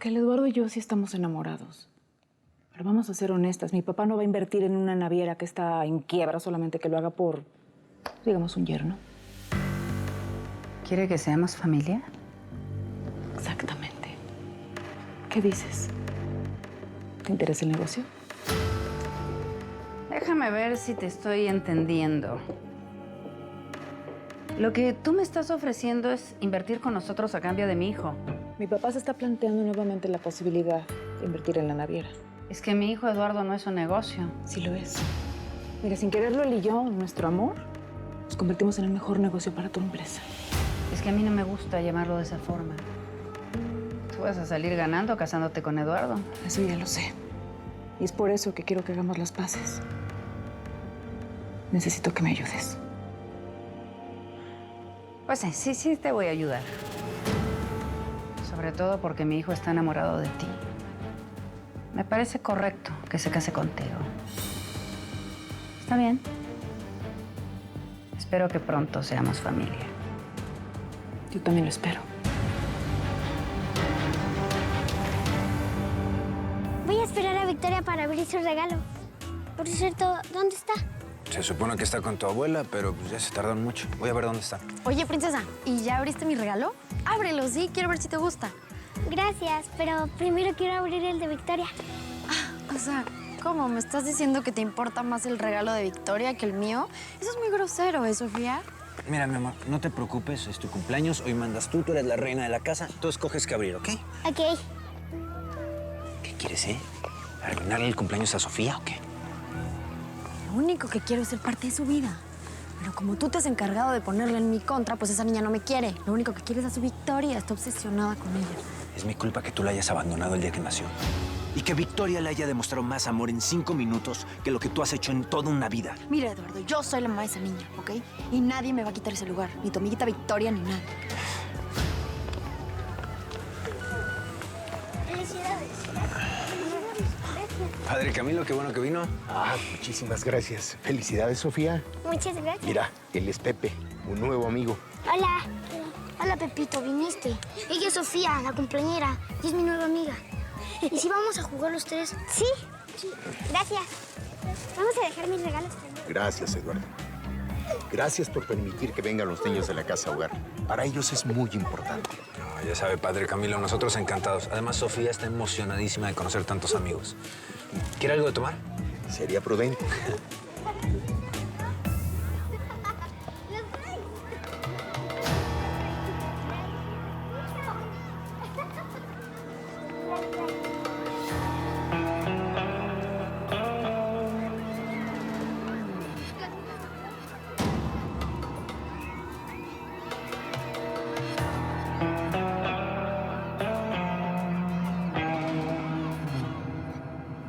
Raquel, Eduardo y yo sí estamos enamorados. Pero vamos a ser honestas. Mi papá no va a invertir en una naviera que está en quiebra solamente que lo haga por, digamos, un yerno. ¿Quiere que seamos familia? Exactamente. ¿Qué dices? ¿Te interesa el negocio? Déjame ver si te estoy entendiendo. Lo que tú me estás ofreciendo es invertir con nosotros a cambio de mi hijo. Mi papá se está planteando nuevamente la posibilidad de invertir en la naviera. Es que mi hijo Eduardo no es un negocio. Sí lo es. Mira, sin quererlo él y yo, nuestro amor, nos convertimos en el mejor negocio para tu empresa. Es que a mí no me gusta llamarlo de esa forma. Tú vas a salir ganando casándote con Eduardo. Eso ya lo sé. Y es por eso que quiero que hagamos las paces. Necesito que me ayudes. Pues sí te voy a ayudar. Sobre todo porque mi hijo está enamorado de ti. Me parece correcto que se case contigo. Está bien. Espero que pronto seamos familia. Yo también lo espero. Voy a esperar a Victoria para abrir su regalo. Por cierto, ¿dónde está? Se supone que está con tu abuela, pero pues ya se tardaron mucho. Voy a ver dónde está. Oye, princesa, ¿y ya abriste mi regalo? Ábrelo, sí, quiero ver si te gusta. Gracias, pero primero quiero abrir el de Victoria. O sea, ¿cómo? ¿Me estás diciendo que te importa más el regalo de Victoria que el mío? Eso es muy grosero, ¿eh, Sofía? Mira, mi amor, no te preocupes, es tu cumpleaños, hoy mandas tú eres la reina de la casa, tú escoges qué abrir, ¿ok? Ok. ¿Qué quieres, ¿Arruinarle el cumpleaños a Sofía o qué? Lo único que quiero es ser parte de su vida. Pero como tú te has encargado de ponerle en mi contra, pues esa niña no me quiere. Lo único que quiere es a su Victoria. Está obsesionada con ella. Es mi culpa que tú la hayas abandonado el día que nació. Y que Victoria le haya demostrado más amor en 5 minutos que lo que tú has hecho en toda una vida. Mira, Eduardo, yo soy la mamá de esa niña, ¿ok? Y nadie me va a quitar ese lugar. Ni tu amiguita Victoria, ni nadie. Felicidades. Padre Camilo, qué bueno que vino. Ah, muchísimas gracias. Felicidades, Sofía. Muchas gracias. Mira, él es Pepe, un nuevo amigo. Hola. Hola, Pepito, viniste. Ella es Sofía, la cumpleañera, y es mi nueva amiga. ¿Y si vamos a jugar los tres? Sí. Gracias. Vamos a dejar mis regalos también. Gracias, Eduardo. Gracias por permitir que vengan los niños de la casa hogar. Para ellos es muy importante. No, ya sabe, Padre Camilo, nosotros encantados. Además, Sofía está emocionadísima de conocer tantos amigos. ¿Quiere algo de tomar? Sería prudente.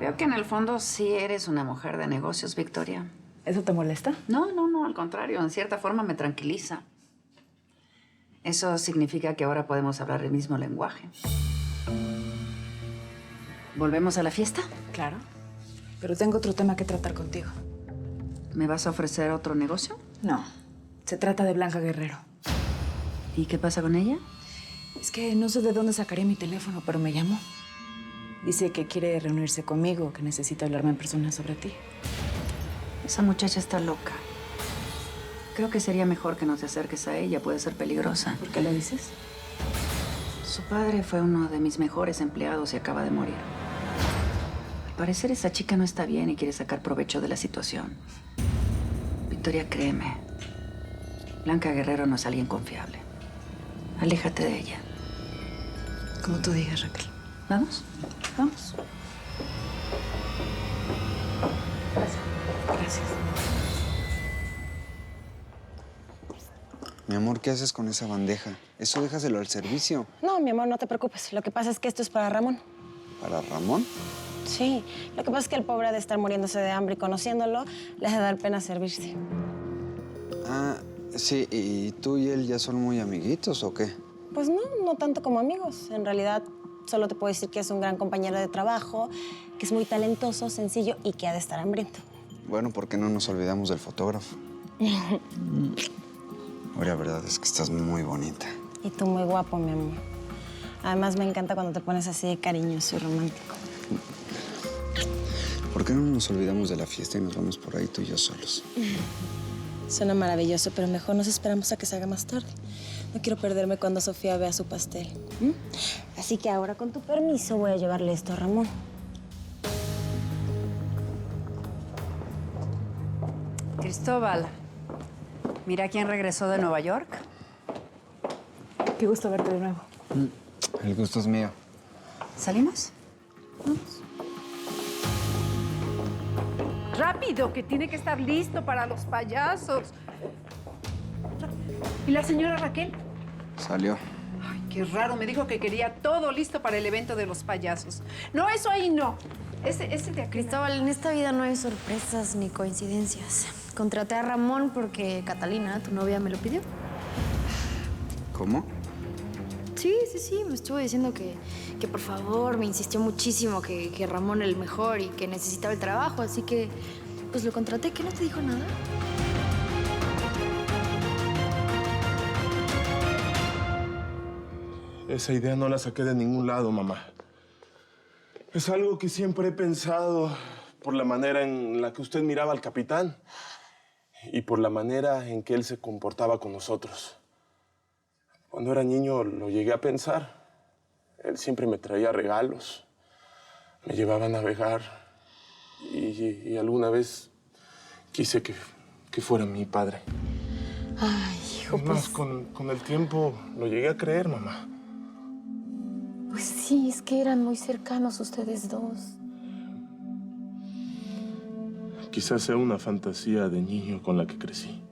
Veo que en el fondo sí eres una mujer de negocios, Victoria. ¿Eso te molesta? No, al contrario. En cierta forma me tranquiliza. Eso significa que ahora podemos hablar el mismo lenguaje. ¿Volvemos a la fiesta? Claro. Pero tengo otro tema que tratar contigo. ¿Me vas a ofrecer otro negocio? No. Se trata de Blanca Guerrero. ¿Y qué pasa con ella? Es que no sé de dónde sacaré mi teléfono, pero me llamó. Dice que quiere reunirse conmigo, que necesita hablarme en persona sobre ti. Esa muchacha está loca. Creo que sería mejor que no te acerques a ella. Puede ser peligrosa. ¿Por qué lo dices? Su padre fue uno de mis mejores empleados y acaba de morir. Al parecer esa chica no está bien y quiere sacar provecho de la situación. Victoria, créeme. Blanca Guerrero no es alguien confiable. Aléjate de ella. Como tú digas, Raquel. ¿Vamos? Vamos. Gracias. Mi amor, ¿qué haces con esa bandeja? Eso déjaselo al servicio. No, mi amor, no te preocupes. Lo que pasa es que esto es para Ramón. ¿Para Ramón? Sí, lo que pasa es que el pobre ha de estar muriéndose de hambre y conociéndolo, le ha de dar pena servirse. Ah, sí, ¿y tú y él ya son muy amiguitos o qué? Pues no tanto como amigos. En realidad, solo te puedo decir que es un gran compañero de trabajo, que es muy talentoso, sencillo y que ha de estar hambriento. Bueno, ¿por qué no nos olvidamos del fotógrafo? Oye, la verdad es que estás muy bonita. Y tú muy guapo, mi amor. Además, me encanta cuando te pones así de cariñoso y romántico. ¿Por qué no nos olvidamos de la fiesta y nos vamos por ahí tú y yo solos? Suena maravilloso, pero mejor nos esperamos a que se haga más tarde. No quiero perderme cuando Sofía vea su pastel. Así que ahora, con tu permiso, voy a llevarle esto a Ramón. Cristóbal, mira quién regresó de Nueva York. Qué gusto verte de nuevo. El gusto es mío. ¿Salimos? Rápido, que tiene que estar listo para los payasos. ¿Y la señora Raquel? Salió. Ay, qué raro. Me dijo que quería todo listo para el evento de los payasos. No, eso ahí no. Ese de aquí. Cristóbal, en esta vida no hay sorpresas ni coincidencias. Contraté a Ramón porque Catalina, tu novia, me lo pidió. ¿Cómo? Sí, me estuvo diciendo que por favor, me insistió muchísimo que Ramón era el mejor y que necesitaba el trabajo, así que pues lo contraté. ¿Qué no te dijo nada? Esa idea no la saqué de ningún lado, mamá. Es algo que siempre he pensado por la manera en la que usted miraba al capitán y por la manera en que él se comportaba con nosotros. Cuando era niño lo llegué a pensar. Él siempre me traía regalos, me llevaba a navegar y alguna vez quise que fuera mi padre. Ay, hijo, Es más, con el tiempo lo llegué a creer, mamá. Pues sí, es que eran muy cercanos ustedes dos. Quizás sea una fantasía de niño con la que crecí.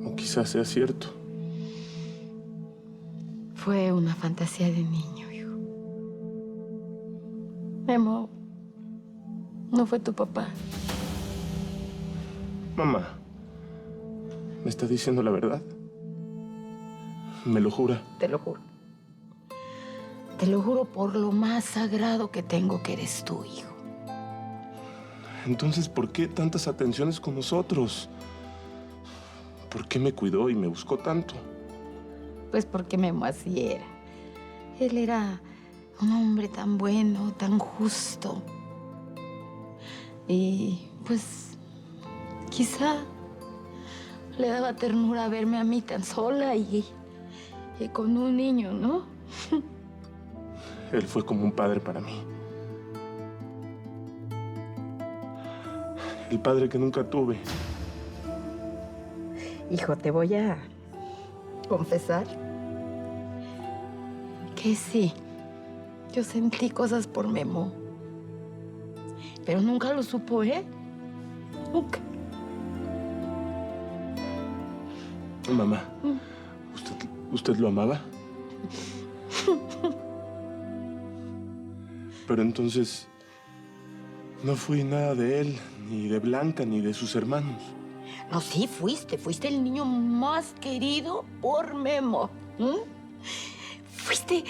O quizás sea cierto. Fue una fantasía de niño, hijo. Memo, no fue tu papá. Mamá, ¿me está diciendo la verdad? ¿Me lo jura? Te lo juro. Te lo juro por lo más sagrado que tengo, que eres tú, hijo. Entonces, ¿por qué tantas atenciones con nosotros? ¿Por qué me cuidó y me buscó tanto? Pues porque Memo así era. Él era un hombre tan bueno, tan justo. Y pues quizá le daba ternura verme a mí tan sola y con un niño, ¿no? Él fue como un padre para mí. El padre que nunca tuve. Hijo, te voy a confesar que sí, yo sentí cosas por Memo. Pero nunca lo supo, ¿eh? Nunca. Mamá, ¿usted lo amaba? Pero entonces no fui nada de él, ni de Blanca, ni de sus hermanos. No, sí, fuiste el niño más querido por Memo. Fuiste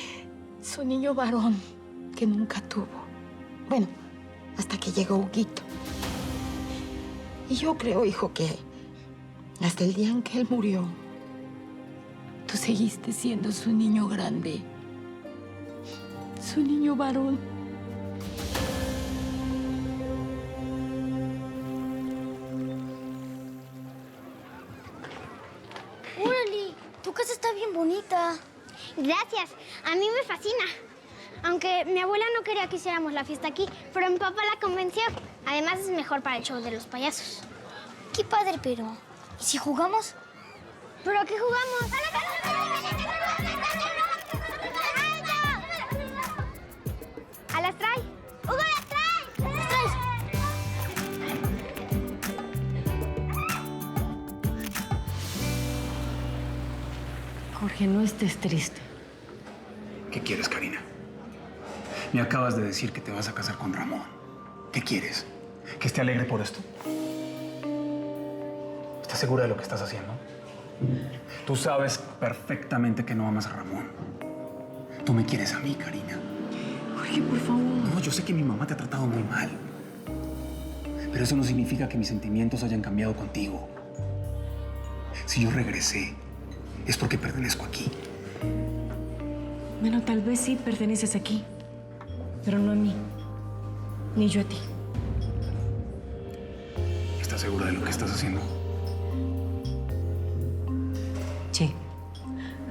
su niño varón que nunca tuvo. Bueno, hasta que llegó Huguito. Y yo creo, hijo, que hasta el día en que él murió, tú seguiste siendo su niño grande, su niño varón. ¡Órale! Tu casa está bien bonita. Gracias. A mí me fascina. Aunque mi abuela no quería que hiciéramos la fiesta aquí, pero mi papá la convenció. Además, es mejor para el show de los payasos. Qué padre, pero... ¿y si jugamos? ¿Pero a qué jugamos? ¿A las trae? ¡Hugo, las trae! ¡Las traes! Jorge, no estés triste. ¿Qué quieres, Karina? Me acabas de decir que te vas a casar con Ramón. ¿Qué quieres? ¿Que esté alegre por esto? ¿Estás segura de lo que estás haciendo? Tú sabes perfectamente que no amas a Ramón. Tú me quieres a mí, Karina. Jorge, por favor. No, yo sé que mi mamá te ha tratado muy mal. Pero eso no significa que mis sentimientos hayan cambiado contigo. Si yo regresé, es porque pertenezco aquí. Bueno, tal vez sí perteneces aquí, pero no a mí, ni yo a ti. ¿Estás segura de lo que estás haciendo? Sí,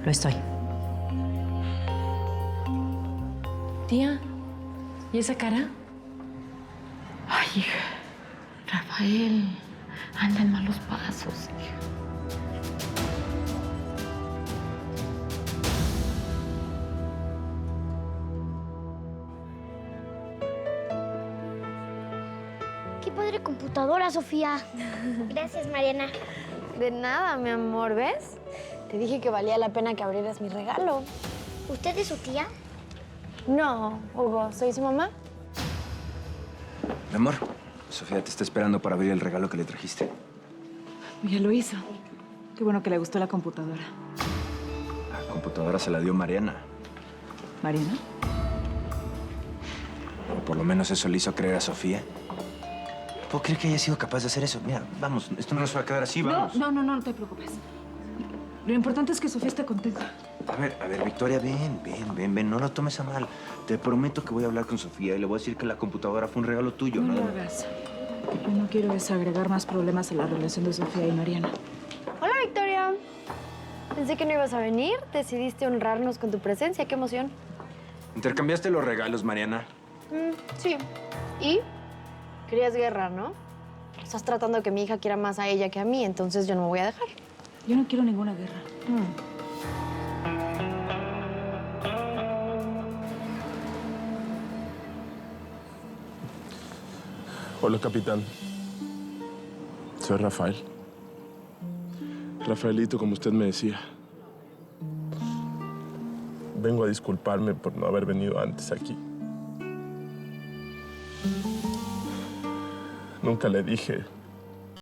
lo estoy. Tía, ¿y esa cara? Ay, hija. Rafael anda en malos pasos, hija. Qué padre computadora, Sofía. Gracias, Mariana. De nada, mi amor, ¿ves? Te dije que valía la pena que abrieras mi regalo. ¿Usted es su tía? No, Hugo, soy su mamá. Mi amor, Sofía te está esperando para abrir el regalo que le trajiste. Ya lo hizo. Qué bueno que le gustó la computadora. La computadora se la dio Mariana. ¿Mariana? O por lo menos eso le hizo creer a Sofía. ¿Puedo creer que haya sido capaz de hacer eso? Mira, vamos, esto no nos va a quedar así, vamos. No te preocupes. Lo importante es que Sofía esté contenta. A ver, Victoria, ven, no lo tomes a mal. Te prometo que voy a hablar con Sofía y le voy a decir que la computadora fue un regalo tuyo, No ¿no? lo hagas. Yo no quiero desagregar más problemas a la relación de Sofía y Mariana. Hola, Victoria. Pensé que no ibas a venir. Decidiste honrarnos con tu presencia. ¡Qué emoción! ¿Intercambiaste los regalos, Mariana? Sí. ¿Y? Querías guerra, ¿no? Estás tratando de que mi hija quiera más a ella que a mí, entonces yo no me voy a dejar. Yo no quiero ninguna guerra. Hola, capitán. Soy Rafael. Rafaelito, como usted me decía. Vengo a disculparme por no haber venido antes aquí. Nunca le dije